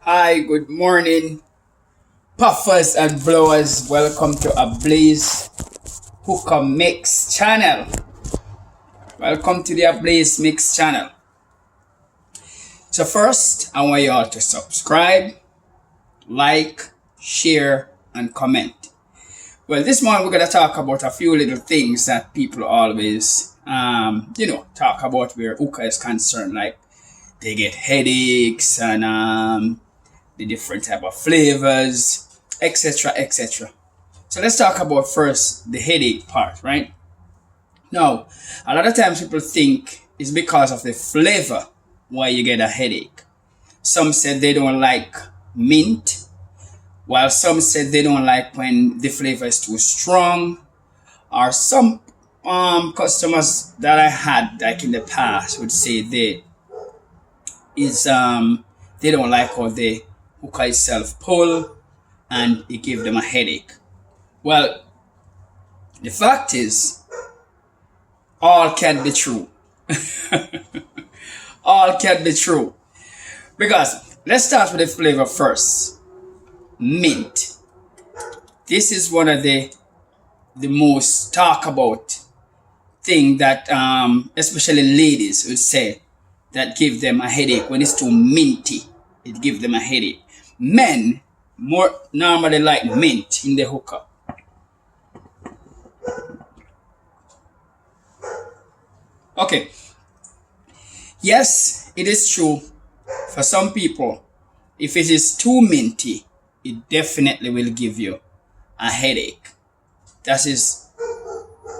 Hi, good morning, puffers and blowers. Welcome to a Blaze Hookah Mix channel. Welcome to the Blaze Mix channel. So first, I want you all to subscribe, like, share, and comment. Well, this morning we're gonna talk about a few little things that people always, talk about where hookah is concerned. Like they get headaches and the different type of flavors, etc., etc. So let's talk about first the headache part, right? Now, a lot of times people think it's because of the flavor why you get a headache. Some said they don't like mint, while some said they don't like when the flavor is too strong. Or some customers that I had like in the past would say they don't like how the hookah itself pull and it give them a headache. Well, the fact is, all can be true. All can be true. Because let's start with the flavor first. Mint. This is one of the most talk about thing that especially ladies would say that give them a headache when it's too minty. It gives them a headache. Men more normally like mint in the hookah. Okay. Yes, it is true. For some people, if it is too minty, it definitely will give you a headache. That is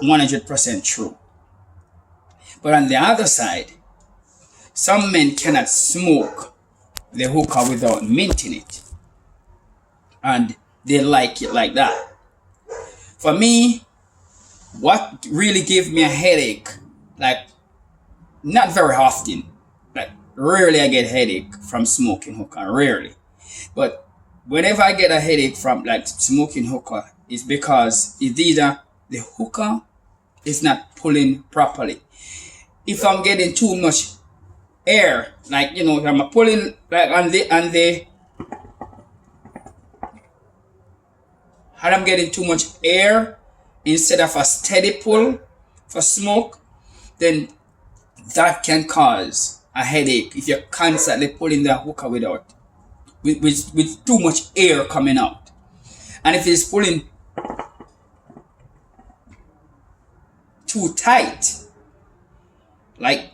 100% true. But on the other side, some men cannot smoke the hookah without mint in it. And they like it like that. For me, what really gave me a headache, like not very often, like rarely I get headache from smoking hookah, rarely. But whenever I get a headache from like smoking hookah, it's because it's either the hookah is not pulling properly. If I'm getting too much air, like I'm pulling like on the and I'm getting too much air instead of a steady pull for smoke, then that can cause a headache if you're constantly pulling the hookah with too much air coming out. And if it's pulling too tight, like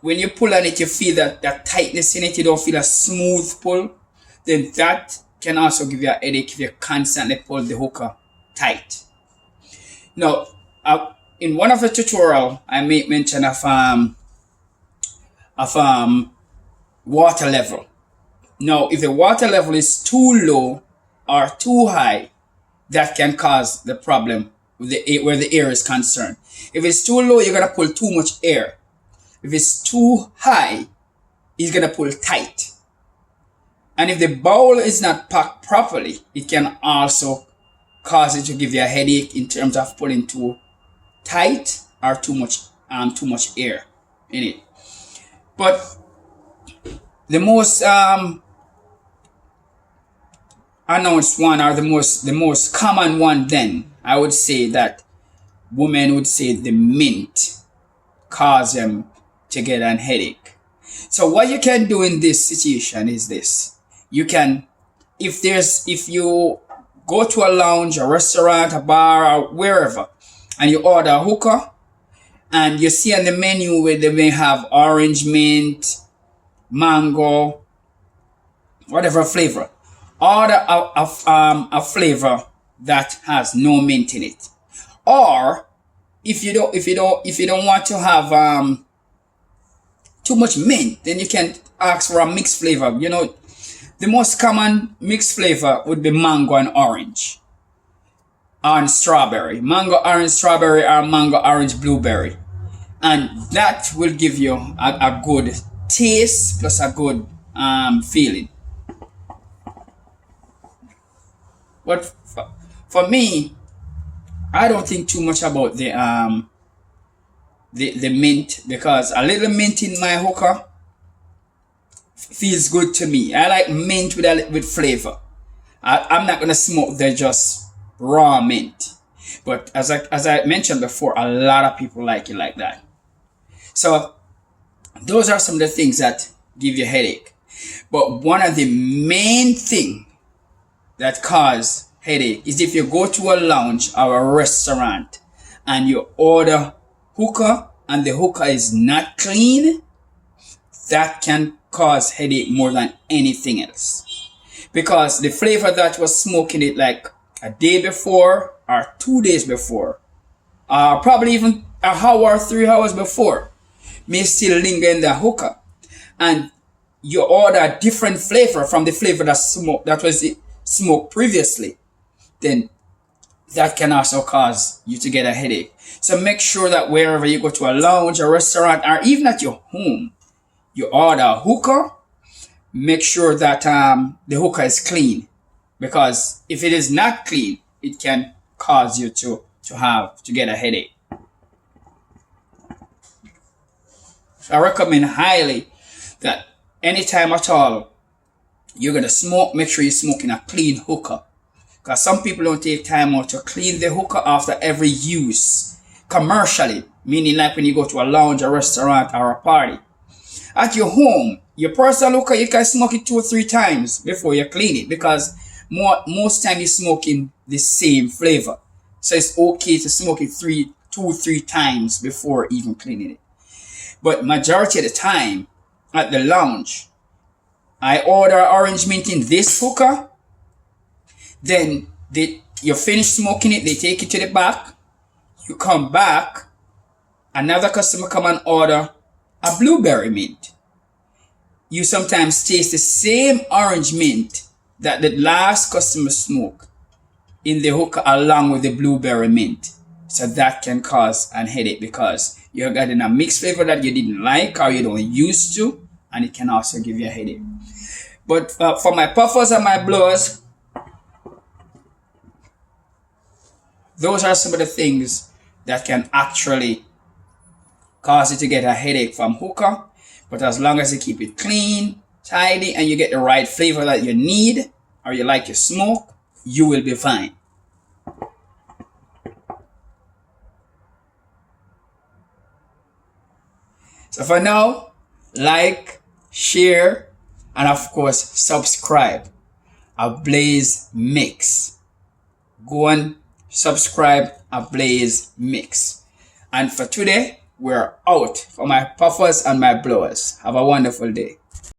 when you pull on it, you feel that tightness in it, you don't feel a smooth pull, then that can also give you a headache if you constantly pull the hookah tight. Now, in one of the tutorial, I made mention of water level. Now, if the water level is too low or too high, that can cause the problem with where the air is concerned. If it's too low, you're gonna pull too much air. If it's too high, it's gonna pull tight. And if the bowl is not packed properly, it can also cause it to give you a headache in terms of pulling too tight or too much air in it. But the most announced one, or the most common one, then I would say that women would say the mint cause them to get an headache. So what you can do in this situation is this. You can, if you go to a lounge, a restaurant, a bar, or wherever, and you order a hookah, and you see on the menu where they may have orange mint, mango, whatever flavor. Order a flavor that has no mint in it. Or if you don't want to have too much mint, then you can ask for a mixed flavor. The most common mixed flavor would be mango and orange. And strawberry. Mango, orange, strawberry, or mango, orange, blueberry. And that will give you a good taste plus a good feeling. But for me, I don't think too much about the mint, because a little mint in my hookah feels good to me. I like mint with flavor. I'm not gonna smoke the just raw mint. But as I mentioned before, a lot of people like it like that. So those are some of the things that give you a headache. But one of the main thing that cause headache is if you go to a lounge or a restaurant and you order hookah and the hookah is not clean, that can cause headache more than anything else. Because the flavor that was smoking it like a day before or 2 days before, probably even an hour or 3 hours before, may still linger in the hookah. And you order a different flavor from the flavor that was smoked previously, then that can also cause you to get a headache. So make sure that wherever you go to a lounge, a restaurant, or even at your home, you order a hookah, make sure that the hookah is clean. Because if it is not clean, it can cause you to get a headache. So I recommend highly that anytime at all you're going to smoke, make sure you're smoking a clean hookah. Because some people don't take time out to clean the hookah after every use commercially, meaning like when you go to a lounge, a restaurant, or a party. At your home, your personal hookah, you can smoke it 2 or 3 times before you clean it, because most time you're smoking the same flavor. So it's okay to smoke it 2 or 3 times before even cleaning it. But majority of the time at the lounge, I order orange mint in this hookah. Then you finish smoking it, they take it to the back. You come back, another customer come and order a blueberry mint. You sometimes taste the same orange mint that the last customer smoked in the hookah along with the blueberry mint. So that can cause a headache because you're getting a mixed flavor that you didn't like or you don't used to, and it can also give you a headache. But for my puffers and my blowers, those are some of the things that can actually cause you to get a headache from hookah. But as long as you keep it clean, tidy, and you get the right flavor that you need or you like your smoke, you will be fine. So for now, like, share, and of course, subscribe. Ablaze Mix. Go and subscribe Ablaze Mix. And for today, we're out for my puffers and my blowers. Have a wonderful day.